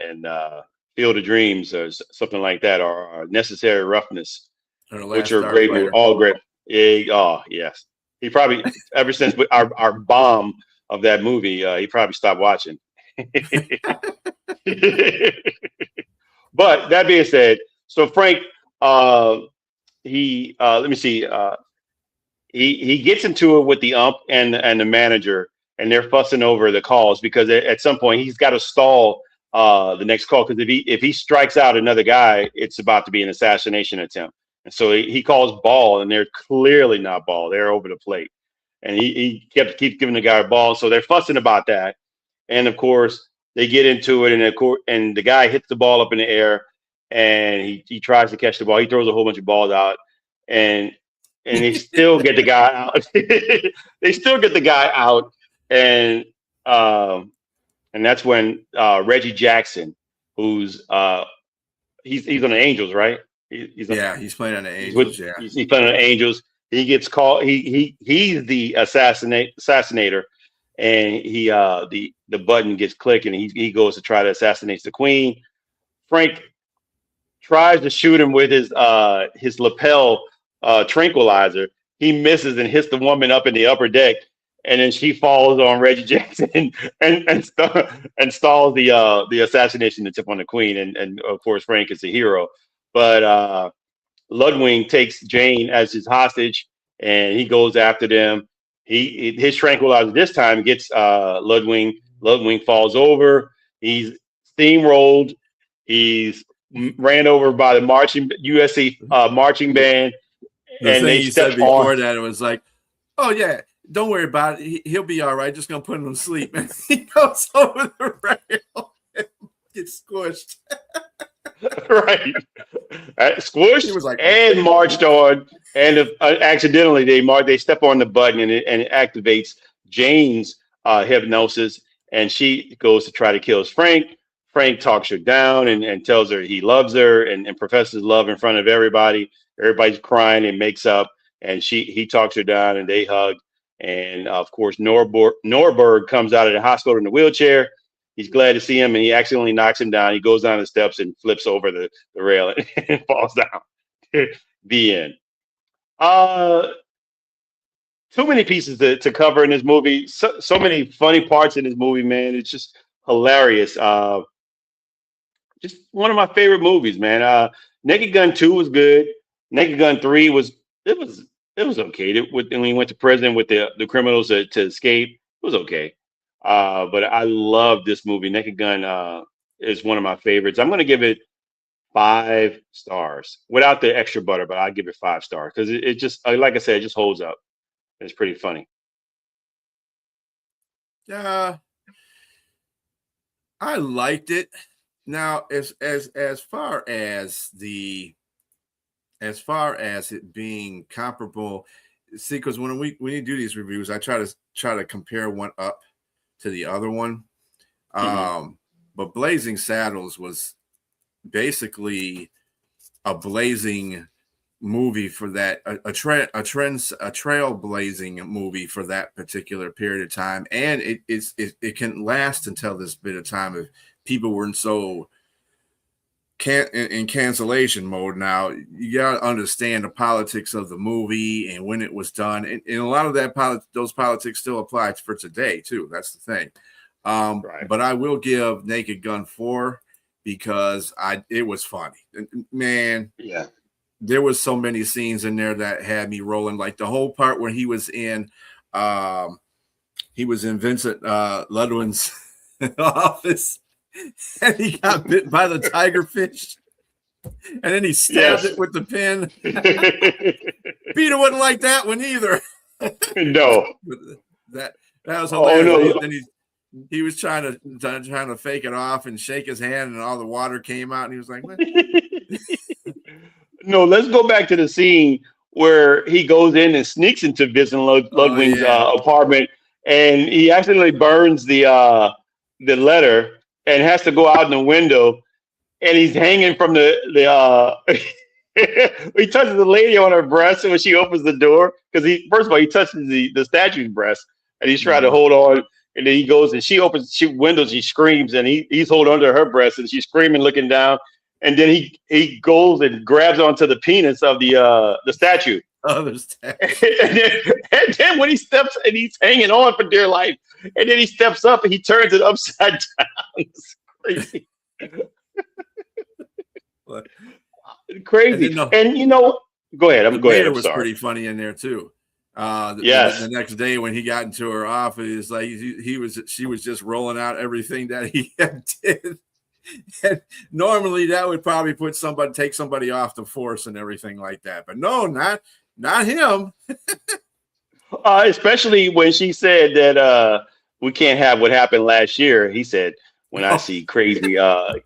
Field of Dreams or something like that, or Necessary Roughness, which are great movies, all great. Yeah, oh yes, he probably ever since our bomb of that movie, he probably stopped watching. But that being said, so Frank, he let me see, he gets into it with the ump and the manager. And they're fussing over the calls because at some point he's got to stall the next call, because if he strikes out another guy, it's about to be an assassination attempt. And so he calls ball, and they're clearly not ball. They're over the plate, and he keeps giving the guy a ball. So they're fussing about that, and of course they get into it, and the guy hits the ball up in the air, and he tries to catch the ball. He throws a whole bunch of balls out, and they still get the guy out. They still get the guy out. And that's when Reggie Jackson, who's he's on the Angels, right? He's playing on the Angels. He's playing on the Angels. He gets called. He's the assassinator, and the button gets clicked, and he goes to try to assassinate the Queen. Frank tries to shoot him with his lapel tranquilizer. He misses and hits the woman up in the upper deck. And then she falls on Reggie Jackson and stalls the assassination attempt on the Queen. And of course, Frank is the hero. But Ludwig takes Jane as his hostage, and he goes after them. His tranquilizer this time gets Ludwig. Ludwig falls over. He's steamrolled. He's ran over by the USC marching band. And they said before that, it was like, oh yeah, don't worry about it. He'll be all right. Just gonna put him to sleep. And he goes over the rail and gets squished. Right. Squished was like, and marched on. And accidentally they step on the button, and it activates Jane's hypnosis, and she goes to try to kill Frank. Frank talks her down and tells her he loves her and professes love in front of everybody. Everybody's crying and makes up, and he talks her down, and they hug. And of course, Norberg comes out of the hospital in a wheelchair. He's glad to see him, and he accidentally knocks him down. He goes down the steps and flips over the rail and falls down. The end. Too many pieces to cover in this movie. So many funny parts in this movie, man. It's just hilarious. Just one of my favorite movies, man. Naked Gun 2 was good. Naked Gun 3 was okay. When he went to prison with the criminals to escape, it was okay. But I love this movie. Naked Gun is one of my favorites. I'm going to give it 5 stars without the extra butter, but I give it 5 stars because it just like I said, it just holds up. It's pretty funny. Yeah, I liked it. Now, as far as it being comparable, see, because when you do these reviews, I try to compare one up to the other one. But Blazing Saddles was basically a blazing movie for that, a trailblazing movie for that particular period of time, and it can last until this bit of time if people weren't so in cancellation mode. Now you gotta understand the politics of the movie and when it was done, and a lot of those politics still apply for today too. That's the thing. Right. But I will give Naked Gun 4 because it was funny, man. Yeah. There was so many scenes in there that had me rolling, like the whole part where he was in Vincent Ludwig's office and he got bit by the tigerfish and then he stabbed it with the pin. Peter wouldn't like that one either. No. that was hilarious. Oh, no. Then he was trying to fake it off and shake his hand and all the water came out and he was like, what? No, let's go back to the scene where he goes in and sneaks into Vincent Ludwig's apartment, and he accidentally burns the letter and has to go out in the window, and he's hanging from the he touches the lady on her breast when she opens the door because first of all he touches the statue's breast and he's trying to hold on, and then he goes and she windows, she screams, and he's holding onto her breast and she's screaming, looking down. And then he goes and grabs onto the penis of the statue. Oh, the statue. and then when he steps and he's hanging on for dear life, and then he steps up and he turns it upside down. It's crazy. Crazy. And go ahead. Go ahead. It was pretty funny in there too. Yes. The next day when he got into her office, like she was just rolling out everything that he had did. And normally that would probably take somebody off the force and everything like that, but no, not him. Especially when she said that we can't have what happened last year. He said, when I see crazy 5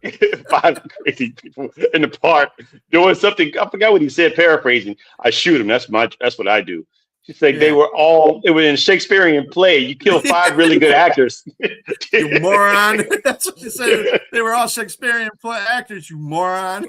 crazy people in the park doing something, I forgot what he said, paraphrasing, I shoot him. That's what I do. She said it was in a Shakespearean play. You killed 5 really good actors. You moron. That's what she said. They were all Shakespearean play actors, you moron.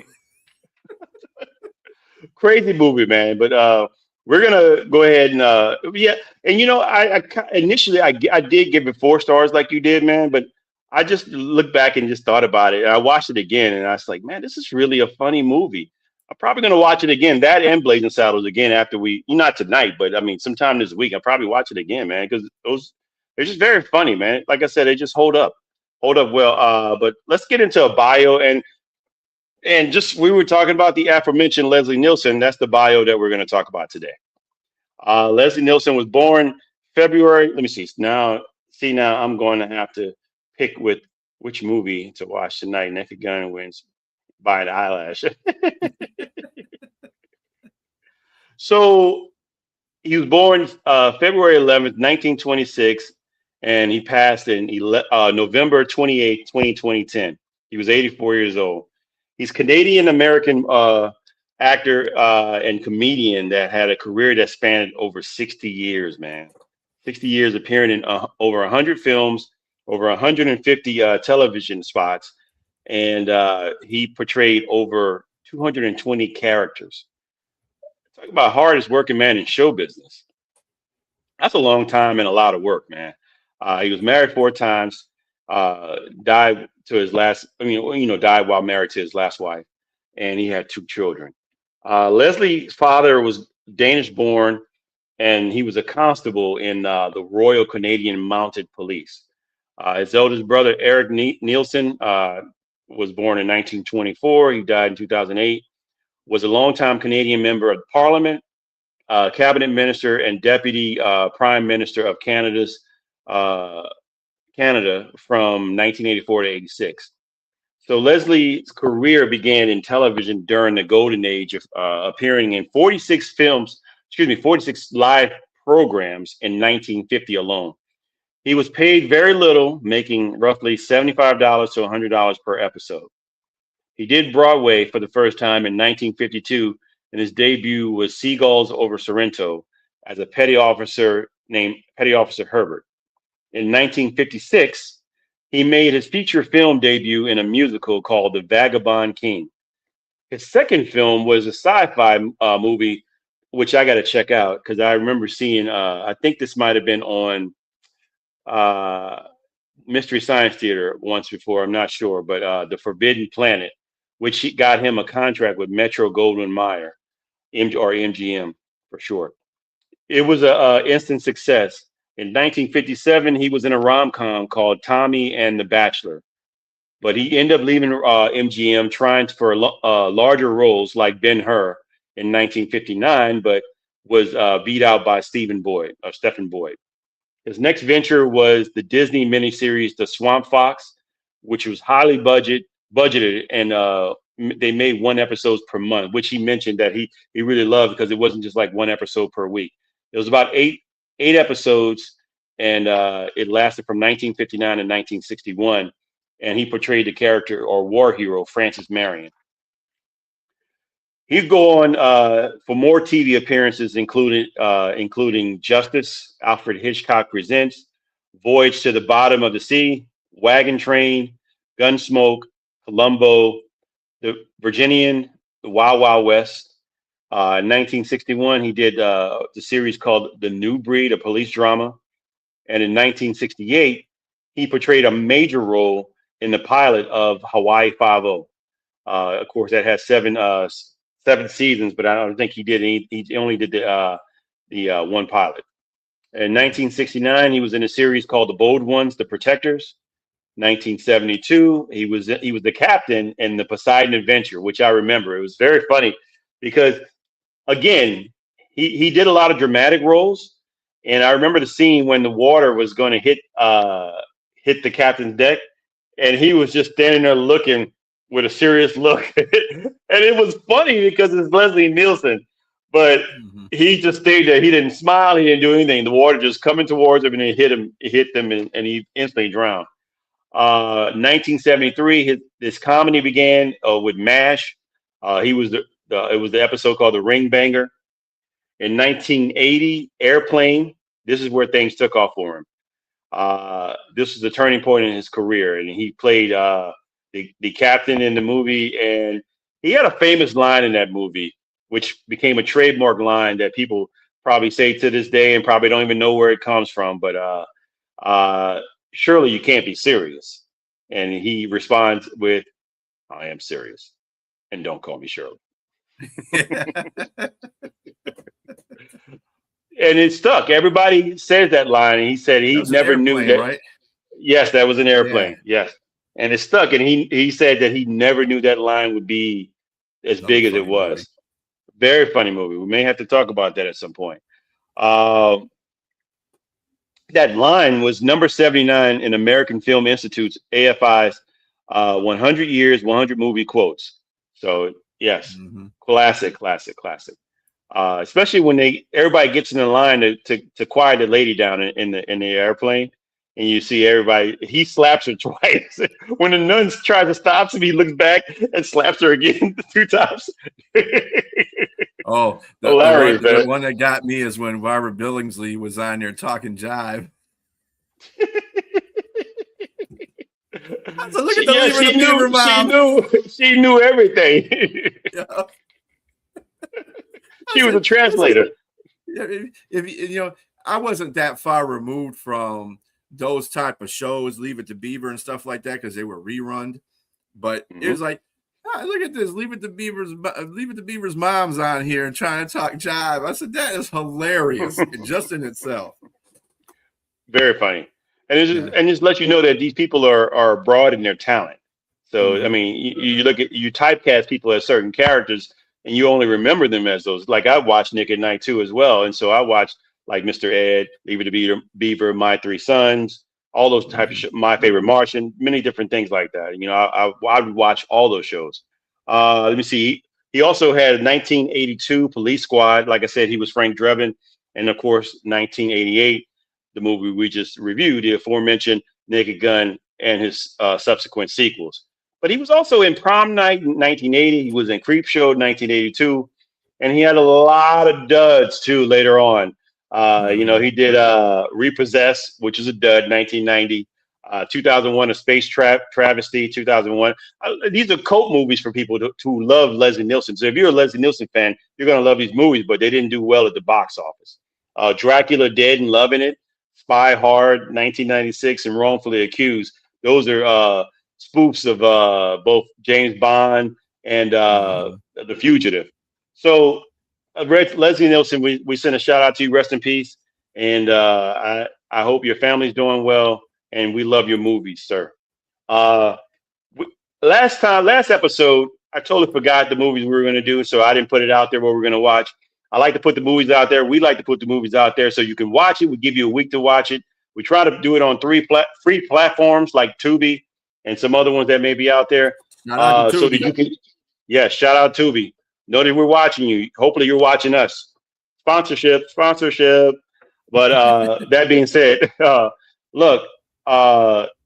Crazy movie, man. But we're gonna go ahead and And I initially I did give it 4 stars like you did, man. But I just looked back and just thought about it. And I watched it again, and I was like, man, this is really a funny movie. I'm probably going to watch it again, that and Blazing Saddles again after not tonight, but I mean, sometime this week, I'll probably watch it again, man, because they're just very funny, man. Like I said, they just hold up well. But let's get into a bio. And just, we were talking about the aforementioned Leslie Nielsen. That's the bio that we're going to talk about today. Leslie Nielsen was born February. Let me see. Now I'm going to have to pick with which movie to watch tonight. Naked Gun wins by an eyelash. So he was born February 11th, 1926, and he passed in November 28th, 2010. He was 84 years old. He's Canadian-American actor and comedian that had a career that spanned over 60 years, man. 60 years, appearing in over 100 films, over 150 television spots, and he portrayed over 220 characters. Talk about hardest working man in show business. That's a long time and a lot of work, man. He was married 4 times, died while married to his last wife, and he had 2 children. Leslie's father was Danish born, and he was a constable in the Royal Canadian Mounted Police. His eldest brother, Eric Nielsen, was born in 1924. He died in 2008. Was a longtime Canadian member of Parliament, cabinet minister, and deputy prime minister of Canada from 1984 to 86. So Leslie's career began in television during the golden age of appearing in 46 live programs in 1950 alone. He was paid very little, making roughly $75 to $100 per episode. He did Broadway for the first time in 1952, and his debut was Seagulls over Sorrento as a petty officer named Petty Officer Herbert. In 1956, he made his feature film debut in a musical called The Vagabond King. His second film was a sci-fi movie, which I got to check out because I remember seeing, I think this might have been on Mystery Science Theater once before, I'm not sure, but The Forbidden Planet, which got him a contract with Metro Goldwyn Mayer, or MGM for short. It was an instant success. In 1957, he was in a rom-com called Tommy and the Bachelor, but he ended up leaving MGM trying for larger roles like Ben-Hur in 1959, but was beat out by Stephen Boyd. His next venture was the Disney miniseries The Swamp Fox, which was highly budgeted, and they made one episode per month, which he mentioned that he really loved because it wasn't just like one episode per week. It was about eight episodes, and it lasted from 1959 to 1961, and he portrayed the character or war hero Francis Marion. He'd go on for more TV appearances, including Justice, Alfred Hitchcock Presents, Voyage to the Bottom of the Sea, Wagon Train, Gunsmoke, Columbo, The Virginian, The Wild Wild West. In 1961, he did the series called The New Breed, a police drama. And in 1968, he portrayed a major role in the pilot of Hawaii Five-0. Of course, that has seven seasons, but I don't think he did any. He only did the one pilot. In 1969, he was in a series called The Bold Ones, The Protectors. 1972, he was the captain in the Poseidon Adventure, which I remember. It was very funny because, again, he did a lot of dramatic roles, and I remember the scene when the water was going to hit the captain's deck, and he was just standing there looking with a serious look, and it was funny because it's Leslie Nielsen, but he just stayed there. He didn't smile. He didn't do anything. The water just coming towards him, and it hit them, and he instantly drowned. 1973, his comedy began with MASH. It was the episode called The Ring Banger. In 1980, Airplane. This is where things took off for him. This was a turning point in his career, and he played the captain in the movie, and he had a famous line in that movie, which became a trademark line that people probably say to this day and probably don't even know where it comes from. But surely you can't be serious. And he responds with, I am serious. And don't call me Shirley. And it stuck. Everybody says that line. And he said he never knew that. Right? Yes, that was an airplane. Yeah. Yes. And it stuck. And he said that he never knew that line would be as big as it was. Movie. Very funny movie. We may have to talk about that at some point. That line was number 79 in American Film Institute's AFI's 100 Years, 100 Movie Quotes. So, yes, classic. Especially when everybody gets in the line to quiet the lady down in the airplane, and you see everybody. He slaps her twice. When the nun tries to stop him, he looks back and slaps her again 2 times. Oh, the one that got me is when Barbara Billingsley was on there talking jive. So look at she knew everything. Yeah. She was a translator. If I wasn't that far removed from those type of shows, Leave It to Beaver and stuff like that, because they were rerun. But it was like, look at this, Leave It to Beaver's mom's on here and trying to talk jive. I said, that is hilarious just in itself. Very funny. And just let you know that these people are broad in their talent. So I mean, you look at, you typecast people as certain characters, and you only remember them as those. Like I watched Nick at Night too as well, and so I watched like Mr. Ed, Leave It to Beaver, My Three Sons, all those type of My Favorite Martian, many different things like that. You know, I would watch all those shows. Let me see. He also had 1982 Police Squad. Like I said, he was Frank Drebin. And of course, 1988, the movie we just reviewed, the aforementioned Naked Gun and his subsequent sequels. But he was also in Prom Night in 1980. He was in Creepshow in 1982. And he had a lot of duds too later on. You know, he did Repossess, which is a dud, 1990. 2001, A Space Travesty, 2001. These are cult movies for people who love Leslie Nielsen. So if you're a Leslie Nielsen fan, you're going to love these movies, but they didn't do well at the box office. Dracula Dead and Loving It, Spy Hard, 1996, and Wrongfully Accused. Those are spoofs of both James Bond and The Fugitive. So Leslie Nielsen, we send a shout out to you. Rest in peace. And I hope your family's doing well. And we love your movies, sir. Last episode, I totally forgot the movies we were going to do, so I didn't put it out there what we're going to watch. I like to put the movies out there. We like to put the movies out there so you can watch it. We give you a week to watch it. We try to do it on 3 free platforms like Tubi and some other ones that may be out there. So that you can, shout out Tubi. Know that we're watching you. Hopefully you're watching us. Sponsorship. But that being said, look,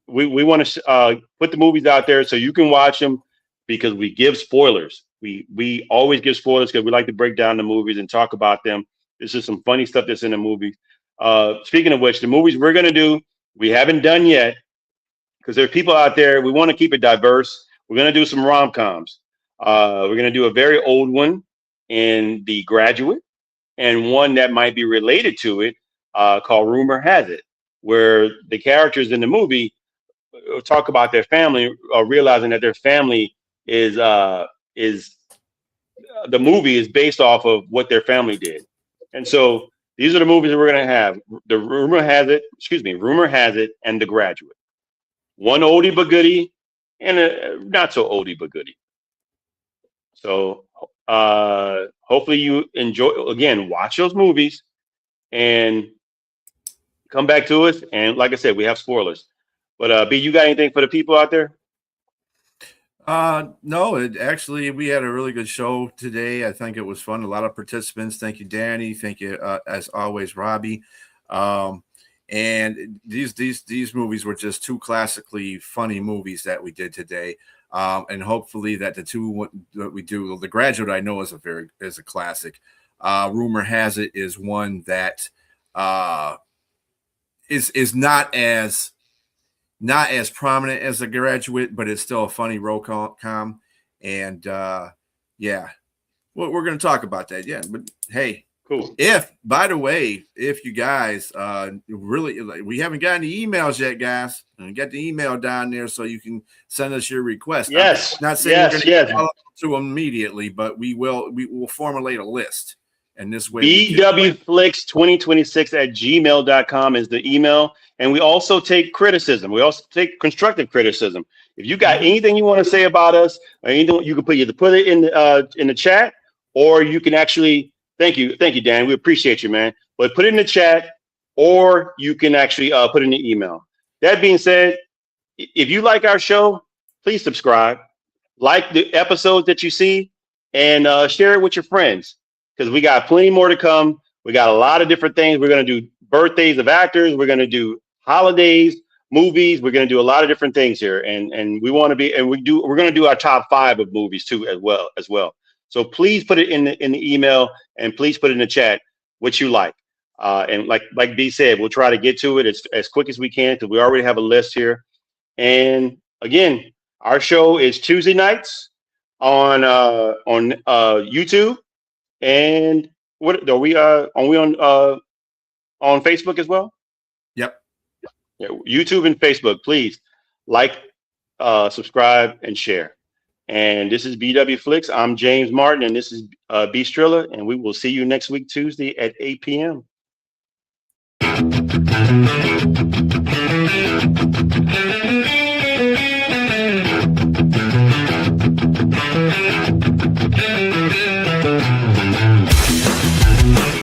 we want to put the movies out there so you can watch them because we give spoilers. We always give spoilers because we like to break down the movies and talk about them. This is some funny stuff that's in the movie. Speaking of which, the movies we're going to do, we haven't done yet because there are people out there. We want to keep it diverse. We're going to do some rom-coms. We're going to do a very old one in The Graduate and one that might be related to it called Rumor Has It, where the characters in the movie talk about their family, realizing that their family is the movie is based off of what their family did. And so these are the movies that we're going to have. The Rumor Has It, and The Graduate. One oldie but goodie and a not so oldie but goodie. So hopefully you enjoy, again, watch those movies and come back to us. And like I said, we have spoilers. But B, you got anything for the people out there? No, actually, we had a really good show today. I think it was fun. A lot of participants. Thank you, Danny. Thank you, as always, Robbie. And these movies were just 2 classically funny movies that we did today. And hopefully that the 2 that we do, The Graduate, I know is a classic. Rumor Has It is one that is not as prominent as The Graduate, but it's still a funny rom-com. And we're going to talk about that. Yeah, but hey, cool. By the way, if you guys really, we haven't gotten the emails yet, guys, and get the email down there so you can send us your request. Yes, I'm not saying we're going to follow to them immediately, but we will formulate a list. And this way, bwflix2026@gmail.com is the email. And we also take criticism. We also take constructive criticism. If you got anything you want to say about us, or anything, you can put it in the chat, or you can actually thank you, Dan. We appreciate you, man. But put it in the chat, or you can actually put it in the email. That being said, if you like our show, please subscribe, like the episodes that you see, and share it with your friends. Because we got plenty more to come. We got a lot of different things. We're going to do birthdays of actors. We're going to do holidays, movies. We're going to do a lot of different things here. And we want to be, and we're going to do our top 5 of movies too, as well. So please put it in the email, and please put it in the chat what you like. And like B said, we'll try to get to it as quick as we can because we already have a list here. And again, our show is Tuesday nights on YouTube. And what are we on Facebook as well? Yep. Yeah, YouTube and Facebook. Please like, subscribe, and share. And this is BW Flix. I'm James Martin, and this is B Strilla, and we will see you next week Tuesday at 8 p.m.